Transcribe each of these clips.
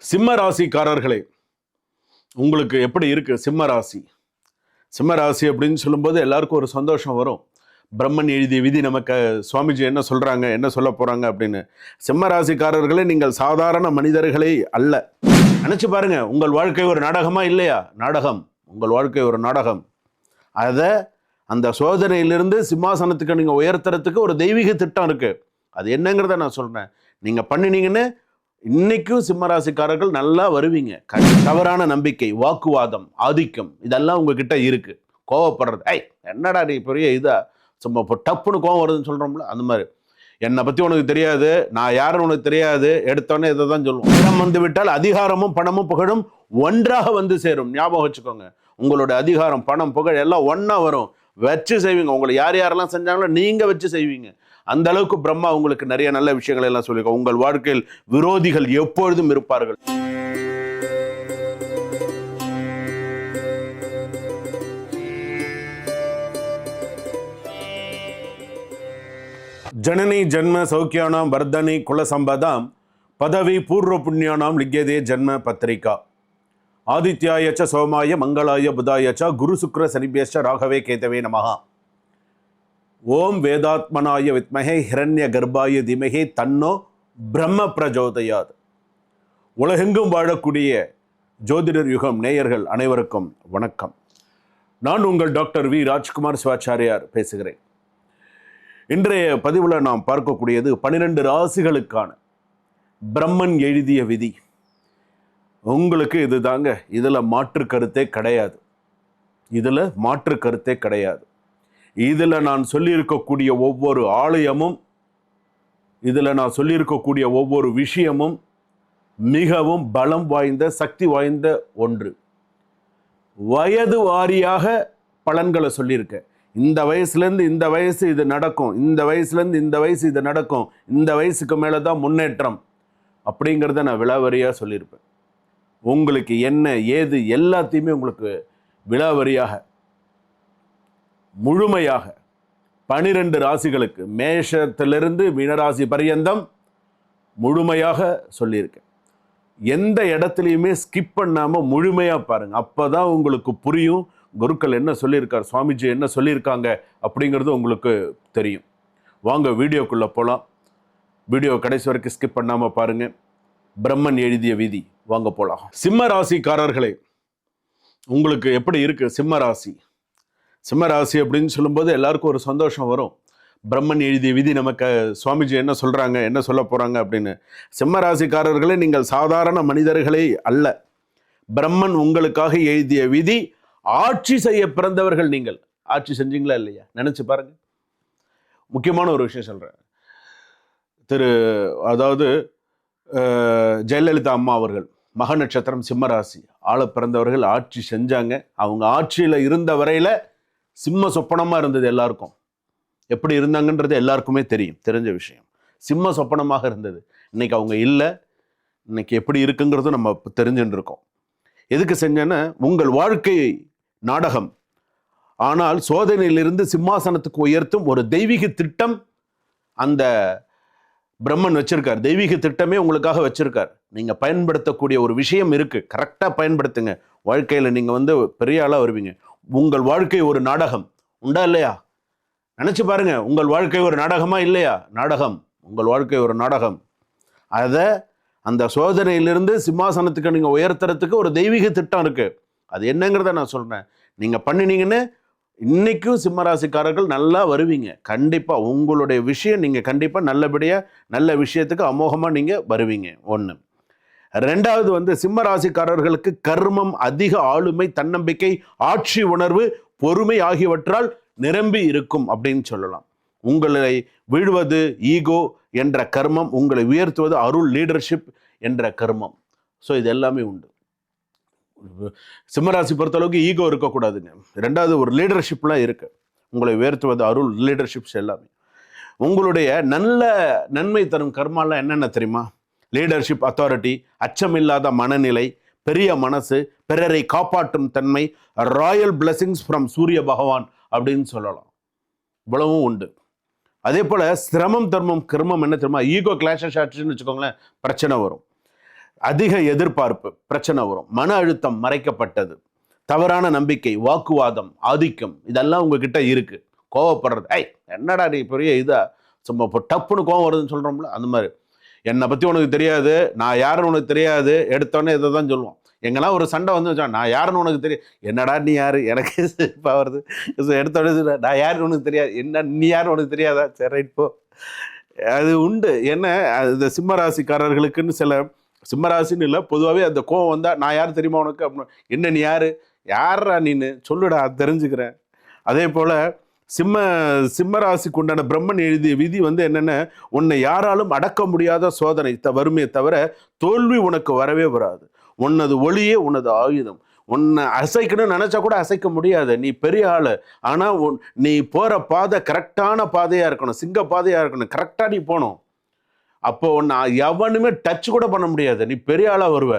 சிம்ம ராசிக்காரர்களே, உங்களுக்கு எப்படி இருக்கு சிம்ம ராசி? சிம்ம ராசி அப்படின்னு சொல்லும்போது எல்லாருக்கும் ஒரு சந்தோஷம் வரும். பிரம்மன் எழுதிய விதி நமக்கு சுவாமிஜி என்ன சொல்றாங்க, என்ன சொல்ல போறாங்க அப்படின்னு. சிம்ம ராசிக்காரர்களே, நீங்கள் சாதாரண மனிதர்களே அல்ல. நினைச்சு பாருங்க, உங்கள் வாழ்க்கை ஒரு நாடகமா இல்லையா? நாடகம். உங்கள் வாழ்க்கை ஒரு நாடகம். அதை அந்த சோதனையிலிருந்து சிம்மாசனத்துக்கு நீங்க உயர்த்துறதுக்கு ஒரு தெய்வீக திட்டம் இருக்கு. அது என்னங்கிறத நான் சொல்றேன். நீங்க பண்ணினீங்கன்னு இன்னைக்கும் சிம்மராசிக்காரர்கள் நல்லா வருவீங்க. தவறான நம்பிக்கை, வாக்குவாதம், ஆதிக்கம் இதெல்லாம் உங்ககிட்ட இருக்கு. கோவப்படுறது, என்னடா நீ பெரிய இதா சும்மா இப்போ டப்புன்னு கோவம் வருதுன்னு சொல்றோம்ல, அந்த மாதிரி. என்னை பத்தி உனக்கு தெரியாது, நான் யாருன்னு உனக்கு தெரியாது, எடுத்தோன்னே இதை தான் சொல்லுவோம். இடம் வந்து விட்டால் அதிகாரமும் பணமும் புகழும் ஒன்றாக வந்து சேரும். ஞாபகம் வச்சுக்கோங்க, உங்களோட அதிகாரம் பணம் புகழ் எல்லாம் ஒன்னா வரும். வச்சு செய்வீங்க. உங்களை யார் யாரெல்லாம் செஞ்சாங்களோ நீங்க வச்சு செய்வீங்க. அந்த அளவுக்கு பிரம்மா உங்களுக்கு நிறைய நல்ல விஷயங்கள் எல்லாம் சொல்லியிருக்கோம். உங்கள் வாழ்க்கையில் விரோதிகள் எப்பொழுதும் இருப்பார்கள். ஜனனி ஜன்ம சௌக்கியானாம் வர்தனி குலசம்பதாம் பதவி பூர்வ புண்ணியானாம் லிக்யதே ஜன்ம பத்திரிகா ஆதித்யாயச்ச சோமாய மங்களாய புதாயச்ச குரு சுக்ர சனிபியச்ச ராகவே கேதவே நமஹா. ஓம் வேதாத்மனாய வித்மஹே ஹிரண்ய கர்ப்பாய திமஹே தன்னோ பிரம்ம பிரஜோதயாத். உலகெங்கும் வாழக்கூடிய ஜோதிடர் யுகம் நேயர்கள் அனைவருக்கும் வணக்கம். நான் உங்கள் டாக்டர் வி ராஜ்குமார் சிவாச்சாரியார் பேசுகிறேன். இன்றைய பதிவில் நாம் பார்க்கக்கூடியது 12 ராசிகளுக்கான பிரம்மன் எழுதிய விதி. உங்களுக்கு இது தாங்க, இதில் மாற்று கருத்தே கிடையாது. இதில் மாற்று கருத்தே கிடையாது. இதில் நான் சொல்லியிருக்கக்கூடிய ஒவ்வொரு ஆலயமும், இதில் நான் சொல்லியிருக்கக்கூடிய ஒவ்வொரு விஷயமும் மிகவும் பலம் வாய்ந்த சக்தி வாய்ந்த ஒன்று. வயது வாரியாக பலன்களை சொல்லியிருக்கேன். இந்த வயசுலேருந்து இந்த வயசு இது நடக்கும், இந்த வயசுலேருந்து இந்த வயசு இது நடக்கும், இந்த வயசுக்கு மேலே தான் முன்னேற்றம் அப்படிங்கிறத நான் விலாவரியாக சொல்லியிருப்பேன். உங்களுக்கு என்ன ஏது எல்லாத்தையுமே உங்களுக்கு விலாவரியாக முழுமையாக 12 ராசிகளுக்கு மேஷத்திலிருந்து மீனராசி பரியந்தம் முழுமையாக சொல்லியிருக்கேன். எந்த இடத்துலையுமே ஸ்கிப் பண்ணாமல் முழுமையாக பாருங்கள். அப்போ தான் உங்களுக்கு புரியும் குருக்கள் என்ன சொல்லியிருக்கார், சுவாமிஜி என்ன சொல்லியிருக்காங்க அப்படிங்கிறது உங்களுக்கு தெரியும். வாங்க வீடியோக்குள்ளே போகலாம். வீடியோ கடைசி வரைக்கும் ஸ்கிப் பண்ணாமல் பாருங்கள். பிரம்மன் எழுதிய விதி, வாங்க போகலாம். சிம்ம ராசிக்காரர்களே, உங்களுக்கு எப்படி இருக்கு சிம்ம ராசி? சிம்ம ராசி அப்படின்னு சொல்லும்போது எல்லாருக்கும் ஒரு சந்தோஷம் வரும். பிரம்மன் எழுதிய விதி நமக்கு சுவாமிஜி என்ன சொல்கிறாங்க, என்ன சொல்ல போகிறாங்க அப்படின்னு. சிம்ம ராசிக்காரர்களே, நீங்கள் சாதாரண மனிதர்களே அல்ல. பிரம்மன் உங்களுக்காக எழுதிய விதி. ஆட்சி செய்ய பிறந்தவர்கள் நீங்கள். ஆட்சி செஞ்சீங்களா இல்லையா நினச்சி பாருங்க. முக்கியமான ஒரு விஷயம் சொல்கிறேன். அதாவது ஜெயலலிதா அம்மா அவர்கள் மக நட்சத்திரம் சிம்மராசி, ஆள பிறந்தவர்கள், ஆட்சி செஞ்சாங்க. அவங்க ஆட்சியில் இருந்த வரையில் சிம்ம சொப்பனமாக இருந்தது. எல்லாருக்கும் எப்படி இருந்தாங்கன்றது எல்லாருக்குமே தெரிஞ்ச விஷயம். சிம்ம சொப்பனமாக இருந்தது. இன்னைக்கு அவங்க இல்லை. இன்னைக்கு எப்படி இருக்குங்கிறதும் நம்ம தெரிஞ்சுட்டு இருக்கோம். எதுக்கு செஞ்சேன்னா, உங்கள் வாழ்க்கை நாடகம், ஆனால் சோதனையிலிருந்து சிம்மாசனத்துக்கு உயர்த்தும் ஒரு தெய்வீக திட்டம் அந்த பிரம்மன் வச்சிருக்கார். தெய்வீக திட்டமே உங்களுக்காக வச்சிருக்கார். நீங்க பயன்படுத்தக்கூடிய ஒரு விஷயம் இருக்கு. கரெக்டா பயன்படுத்துங்க. வாழ்க்கையில நீங்க பெரிய ஆளா வருவீங்க. உங்கள் வாழ்க்கை ஒரு நாடகம். உண்டா இல்லையா? நினைச்சு பாருங்க, உங்கள் வாழ்க்கை ஒரு நாடகமா இல்லையா? நாடகம். உங்கள் வாழ்க்கை ஒரு நாடகம். அதை அந்த சோதனையிலிருந்து சிம்மாசனத்துக்கு நீங்க உயர்த்துறதுக்கு ஒரு தெய்வீக திட்டம் இருக்கு. அது என்னங்கிறத நான் சொல்றேன். நீங்க பண்ணினீங்கன்னு இன்னைக்கும் சிம்மராசிக்காரர்கள் நல்லா வருவீங்க. கண்டிப்பா உங்களுடைய விஷயம் நீங்க கண்டிப்பா நல்லபடியா நல்ல விஷயத்துக்கு அமோகமா நீங்க வருவீங்க. ஒண்ணு. ரெண்டாவது சிம்மராசிக்காரர்களுக்கு கர்மம், அதிக ஆளுமை, தன்னம்பிக்கை, ஆட்சி உணர்வு, பொறுமை ஆகியவற்றால் நிரம்பி இருக்கும் அப்படின்னு சொல்லலாம். உங்களை வீழ்வது ஈகோ என்ற கர்மம், உங்களை உயர்த்துவது அருள் லீடர்ஷிப் என்ற கர்மம். ஸோ இது எல்லாமே உண்டு. சிம்மராசி பொறுத்தளவுக்கு ஈகோ இருக்கக்கூடாதுங்க. ரெண்டாவது ஒரு லீடர்ஷிப்லாம் இருக்கு. உங்களை உயர்த்துவது அருள் லீடர்ஷிப்ஸ் எல்லாமே. உங்களுடைய நல்ல நன்மை தரும் கர்மாலாம் என்னென்ன தெரியுமா? லீடர்ஷிப், அத்தாரிட்டி, அச்சமில்லாத மனநிலை, பெரிய மனசு, பிறரை காப்பாற்றும் தன்மை, ராயல் பிளெஸிங்ஸ் ஃப்ரம் சூரிய பகவான் அப்படின்னு சொல்லலாம். இவ்வளவும் உண்டு. அதே போல சிரமம் தர்மம் கர்மம் என்ன தெரியுமா? ஈகோ கிளாஷஸ் ஆச்சுன்னு வச்சுக்கோங்களேன், பிரச்சனை வரும். அதிக எதிர்பார்ப்பு, பிரச்சனை வரும். மன அழுத்தம் மறைக்கப்பட்டது. தவறான நம்பிக்கை, வாக்குவாதம், ஆதிக்கம், இதெல்லாம் உங்ககிட்ட இருக்கு. கோவப்படுறது, என்னடா நீ பெரிய இதா சும்மா இப்போ டப்புன்னு கோவம் வருதுன்னு சொல்றோம்ல, அந்த மாதிரி. என்னை பத்தி உனக்கு தெரியாது, நான் யாருன்னு உனக்கு தெரியாது, எடுத்தோடனே இதை தான் சொல்லுவோம். எங்கெல்லாம் ஒரு சண்டை வந்து வச்சா, நான் யாருன்னு உனக்கு தெரியும், என்னடா நீ யாரு, எனக்கு இப்போ வருது. எடுத்தோடனே நான் யாருன்னு உனக்கு தெரியாது, என்ன நீ யாருன்னு உனக்கு தெரியாதா, சரி ரைட் போ. அது உண்டு. என்ன இந்த சிம்மராசிக்காரர்களுக்குன்னு சில, சிம்மராசின்னு இல்லை, பொதுவாகவே அந்த கோவம் வந்தா, நான் யார் தெரியுமா உனக்கு அப்படின்னு, என்ன நீ யாரு, யாரா நீன்னு சொல்லுடா, தெரிஞ்சுக்கிறேன். அதே போல சிம்மராசிக்கு உண்டான பிரம்மன் எழுதிய விதி வந்து என்னென்ன, உன்னை யாராலும் அடக்க முடியாத சோதனை வருமே தவிர தோல்வி உனக்கு வரவே வராது. உன்னது ஒளியே உனது ஆயுதம். உன்னை அசைக்கணும்னு நினைச்சா கூட அசைக்க முடியாது, நீ பெரிய ஆளு. ஆனா நீ போற பாதை கரெக்டான பாதையா இருக்கணும், சிங்க பாதையா இருக்கணும், கரெக்டா நீ போகணும். அப்போ உன்னை எவனுமே டச் கூட பண்ண முடியாது, நீ பெரிய ஆளா வருவ.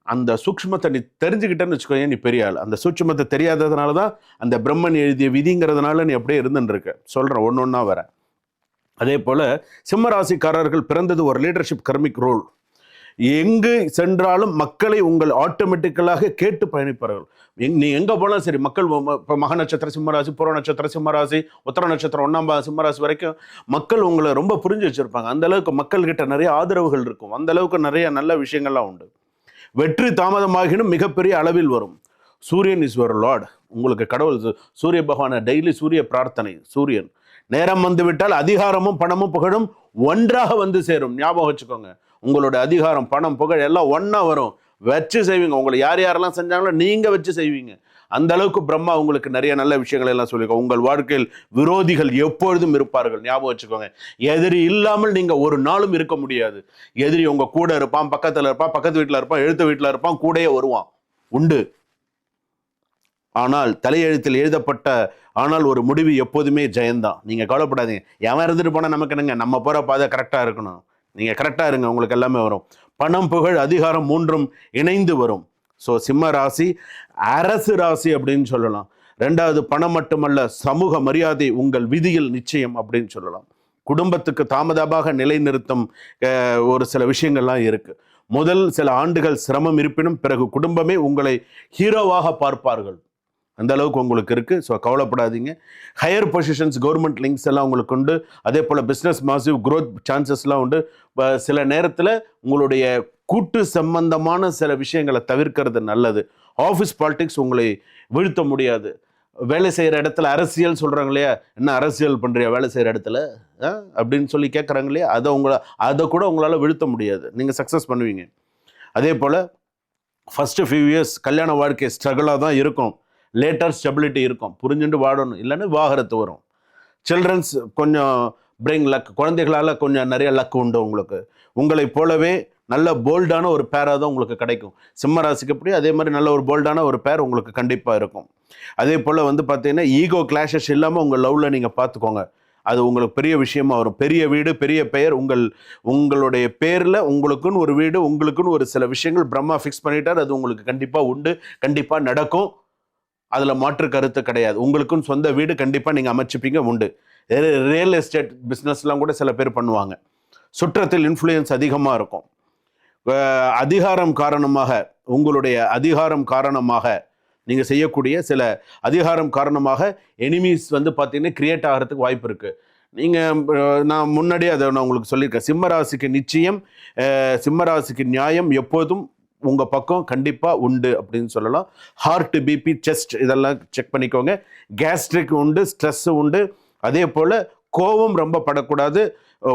அந்த சூக்ஷ்மத்தை நீ தெரிஞ்சுக்கிட்டேன்னு வச்சுக்கோ, நீ பெரிய ஆள். அந்த சூட்சுமத்தை தெரியாததுனால தான் அந்த பிரம்மன் எழுதிய விதிங்கிறதுனால நீ அப்படியே இருந்துன்னு இருக்க. சொல்றேன், ஒன்னொன்னா வர. அதே போல சிம்மராசிக்காரர்கள் பிறந்தது ஒரு லீடர்ஷிப் கர்மிக் ரோல். எங்கு சென்றாலும் மக்களை உங்கள் ஆட்டோமேட்டிக்கலாக கேட்டு பயணிப்பார்கள். நீ எங்க போனாலும் சரி, மக்கள் இப்போ மக நட்சத்திர சிம்மராசி, புற நட்சத்திர சிம்மராசி, உத்தர நட்சத்திரம் 1ஆம் சிம்மராசி வரைக்கும் மக்கள் உங்களை ரொம்ப புரிஞ்சு வச்சிருப்பாங்க. அந்த அளவுக்கு மக்கள் கிட்ட நிறைய ஆதரவுகள் இருக்கும், அந்த அளவுக்கு நிறைய நல்ல விஷயங்கள்லாம் உண்டு. வெற்றி தாமதமாகினும் மிகப்பெரிய அளவில் வரும். சூரியன் இஸ் யுவர் லார்ட். உங்களுக்கு கடவுள் சூரிய பகவான டெய்லி சூரிய பிரார்த்தனை. சூரியன் நேரம் வந்து விட்டால் அதிகாரமும் பணமும் புகழும் ஒன்றாக வந்து சேரும். ஞாபகம் வச்சுக்கோங்க, உங்களோட அதிகாரம், பணம், புகழ் எல்லாம் ஒன்னா வரும். வச்சு செய்வீங்க. உங்களை யார் யாரெல்லாம் செஞ்சாங்களோ நீங்க வச்சு செய்வீங்க. அந்த அளவுக்கு பிரம்மா உங்களுக்கு நிறைய நல்ல விஷயங்கள் எல்லாம் சொல்லியிருக்கோம். உங்கள் வாழ்க்கையில் விரோதிகள் எப்பொழுதும் இருப்பார்கள். ஞாபகம் வச்சுக்கோங்க, எதிரி இல்லாமல் நீங்க ஒரு நாளும் இருக்க முடியாது. எதிரி உங்க கூட இருப்பான், பக்கத்துல இருப்பான், பக்கத்து வீட்டுல இருப்பான், எழுத்து வீட்டுல இருப்பான், கூடயே வருவான், உண்டு. ஆனால் தலையெழுத்தில் எழுதப்பட்ட, ஆனால் ஒரு முடிவு எப்போதுமே ஜெயந்தான். நீங்க கவலைப்படாதீங்க, எவன் இருந்துட்டு போனா நமக்கு என்னங்க, நம்ம போற பாதை கரெக்டா இருக்கணும். நீங்க கரெக்டா இருங்க, உங்களுக்கு எல்லாமே வரும். பணம், புகழ், அதிகாரம் மூன்றும் இணைந்து வரும். ஸோ சிம்ம ராசி அரசு ராசி அப்படின்னு சொல்லலாம். ரெண்டாவது, பணம் மட்டுமல்ல, சமூக மரியாதை உங்கள் விதியில் நிச்சயம் அப்படின்னு சொல்லலாம். குடும்பத்துக்கு தாமதமாக நிலைநிறுத்தம் ஒரு சில விஷயங்கள்லாம் இருக்கு. முதல் சில ஆண்டுகள் சிரமம் இருப்பினும் பிறகு குடும்பமே உங்களை ஹீரோவாக பார்ப்பார்கள். அந்த அளவுக்கு உங்களுக்கு இருக்கு. ஸோ கவலைப்படாதீங்க. ஹையர் பொசிஷன்ஸ், கவர்மெண்ட் லிங்க்ஸ் எல்லாம் உங்களுக்கு உண்டு. அதே போல் பிஸ்னஸ் மாசிவ் க்ரோத் சான்சஸ்லாம் உண்டு. சில நேரத்தில் உங்களுடைய கூட்டு சம்பந்தமான சில விஷயங்களை தவிர்க்கிறது நல்லது. ஆஃபீஸ் பாலிடிக்ஸ் உங்களை வீழ்த்த முடியாது. வேலை செய்கிற இடத்துல அரசியல் சொல்கிறாங்க இல்லையா, என்ன அரசியல் பண்ணுறியா வேலை செய்கிற இடத்துல அப்படின்னு சொல்லி கேட்குறாங்க இல்லையா, அதை கூட உங்களால் வீழ்த்த முடியாது. நீங்கள் சக்ஸஸ் பண்ணுவீங்க. அதே போல் ஃபஸ்ட்டு ஃபியூ இயர்ஸ் கல்யாண வாழ்க்கை ஸ்ட்ரகிளாக தான் இருக்கும். லேட்டர் ஸ்டெபிலிட்டி இருக்கும். புரிஞ்சுட்டு வாடணும், இல்லைன்னா விவாகரத்து வரும். சில்ட்ரன்ஸ் கொஞ்சம் பிரிங் லக், குழந்தைகளால் கொஞ்சம் நிறைய லக் உண்டு உங்களுக்கு. உங்களை போலவே நல்ல போல்டான ஒரு பேராக தான் உங்களுக்கு கிடைக்கும். சிம்ம ராசிக்கு எப்படி, அதே மாதிரி நல்ல ஒரு போல்டான ஒரு பேர் உங்களுக்கு கண்டிப்பாக இருக்கும். அதே போல் வந்து பார்த்தீங்கன்னா ஈகோ கிளாஷஸ் இல்லாமல் உங்கள் லவ்வில் நீங்கள் பார்த்துக்கோங்க. அது உங்களுக்கு பெரிய விஷயமா வரும். பெரிய வீடு, பெரிய பெயர், உங்களுடைய பேரில் உங்களுக்குன்னு ஒரு வீடு, உங்களுக்குன்னு ஒரு சில விஷயங்கள் பிரம்மா ஃபிக்ஸ் பண்ணிட்டார். அது உங்களுக்கு கண்டிப்பாக உண்டு, கண்டிப்பாக நடக்கும். அதில் மாற்று கருத்து கிடையாது. உங்களுக்குன்னு சொந்த வீடு கண்டிப்பாக நீங்கள் அமைச்சிப்பீங்க, உண்டு. ரியல் எஸ்டேட் பிஸ்னஸ்லாம் கூட சில பேர் பண்ணுவாங்க. சுற்றத்தில் இன்ஃப்ளூயன்ஸ் அதிகமாக இருக்கும். அதிகாரம் காரணமாக, உங்களுடைய அதிகாரம் காரணமாக நீங்கள் செய்யக்கூடிய சில அதிகாரம் காரணமாக எனிமீஸ் வந்து பார்த்தீங்கன்னா கிரியேட் ஆகிறதுக்கு வாய்ப்பு இருக்குது. நான் முன்னாடியே அதை நான் உங்களுக்கு சொல்லியிருக்கேன். சிம்மராசிக்கு நிச்சயம், சிம்மராசிக்கு நியாயம் எப்போதும் உங்கள் பக்கம் கண்டிப்பாக உண்டு அப்படின்னு சொல்லலாம். ஹார்ட், பிபி, செஸ்ட் இதெல்லாம் செக் பண்ணிக்கோங்க. கேஸ்ட்ரிக் உண்டு, ஸ்ட்ரெஸ் உண்டு. அதே போல் கோபம் ரொம்ப படக்கூடாது.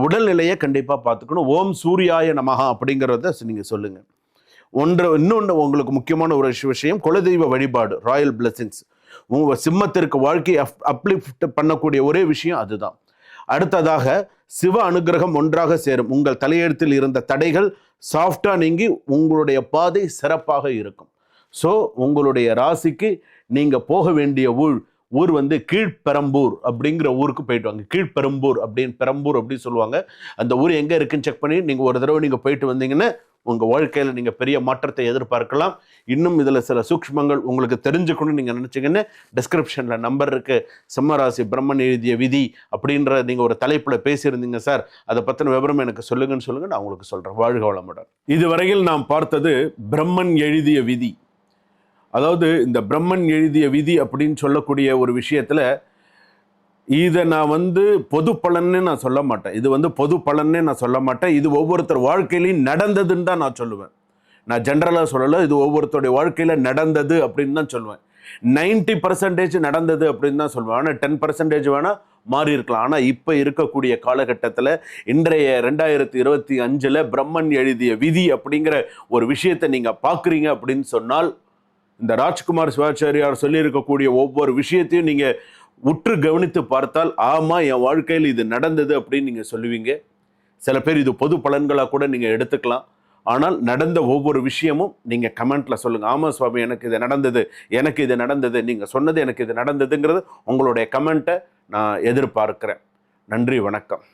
உடல்நிலையை கண்டிப்பாக பார்த்துக்கணும். ஓம் சூர்யாய நமஹா அப்படிங்கிறத நீங்கள் சொல்லுங்கள். இன்னொன்று உங்களுக்கு முக்கியமான ஒரு விஷயம், குலதெய்வ வழிபாடு, ராயல் பிளெஸிங்ஸ். உங்கள் சிம்மத்திற்கு வாழ்க்கையை அப்லிஃப்ட் பண்ணக்கூடிய ஒரே விஷயம் அதுதான். அடுத்ததாக சிவ அனுகிரகம் ஒன்றாக சேரும். உங்கள் தலையெழுத்தில் இருந்த தடைகள் சாஃப்டாக நீங்கி உங்களுடைய பாதை சிறப்பாக இருக்கும். ஸோ உங்களுடைய ராசிக்கு நீங்கள் போக வேண்டிய ஊர் வந்து கீழ்பெரம்பூர் அப்படிங்கிற ஊருக்கு போயிட்டு வாங்க. கீழ்பெரம்பூர் அப்படின்னு, பெரம்பூர் அப்படின்னு சொல்லுவாங்க. அந்த ஊர் எங்கே இருக்குன்னு செக் பண்ணி நீங்கள் ஒரு தடவை நீங்கள் போயிட்டு வந்தீங்கன்னா உங்கள் வாழ்க்கையில் நீங்கள் பெரிய மாற்றத்தை எதிர்பார்க்கலாம். இன்னும் இதில் சில சூக்ஷ்மங்கள் உங்களுக்கு தெரிஞ்சுக்கணும்னு நீங்கள் நினச்சிங்கன்னு டிஸ்கிரிப்ஷனில் நம்பர் இருக்குது. சிம்மராசி பிரம்மன் எழுதிய விதி அப்படின்ற நீங்கள் ஒரு தலைப்பில் பேசியிருந்தீங்க சார், அதை பற்றின விவரம் எனக்கு சொல்லுங்கன்னு நான் உங்களுக்கு சொல்கிறேன். வாழ்க வளமுடன். இதுவரையில் நாம் பார்த்தது பிரம்மன் எழுதிய விதி. அதாவது இந்த பிரம்மன் எழுதிய விதி அப்படின்னு சொல்லக்கூடிய ஒரு விஷயத்தில் இதை நான் பொது பலன்னு நான் சொல்ல மாட்டேன். இது பொது பலன்னே நான் சொல்ல மாட்டேன். இது ஒவ்வொருத்தர் வாழ்க்கையிலையும் நடந்ததுன்னு தான் நான் சொல்லுவேன். நான் ஜென்ரலாக சொல்லலை, இது ஒவ்வொருத்தருடைய வாழ்க்கையில் நடந்தது அப்படின்னு தான் சொல்லுவேன். 90% நடந்தது அப்படின்னு தான் சொல்லுவேன். ஆனால் 10% வேணால் மாறி இருக்கலாம். ஆனால் இப்போ இருக்கக்கூடிய காலகட்டத்தில் இன்றைய 2025 பிரம்மன் எழுதிய விதி அப்படிங்கிற ஒரு விஷயத்தை நீங்கள் பார்க்குறீங்க அப்படின்னு சொன்னால், இந்த ராஜ்குமார் சிவாச்சாரியார் சொல்லியிருக்கக்கூடிய ஒவ்வொரு விஷயத்தையும் நீங்கள் உற்று கவனித்து பார்த்தால், ஆமாம் என் வாழ்க்கையில் இது நடந்தது அப்படின்னு நீங்கள் சொல்லுவீங்க. சில பேர் இது பொது பலன்களாக கூட நீங்கள் எடுத்துக்கலாம். ஆனால் நடந்த ஒவ்வொரு விஷயமும் நீங்கள் கமெண்ட்டில் சொல்லுங்கள். ஆமாம் சுவாமி, எனக்கு இது நடந்தது, எனக்கு இது நடந்தது, நீங்கள் சொன்னது எனக்கு இது நடந்ததுங்கிறது உங்களுடைய கமெண்ட்டை நான் எதிர்பார்க்கிறேன். நன்றி, வணக்கம்.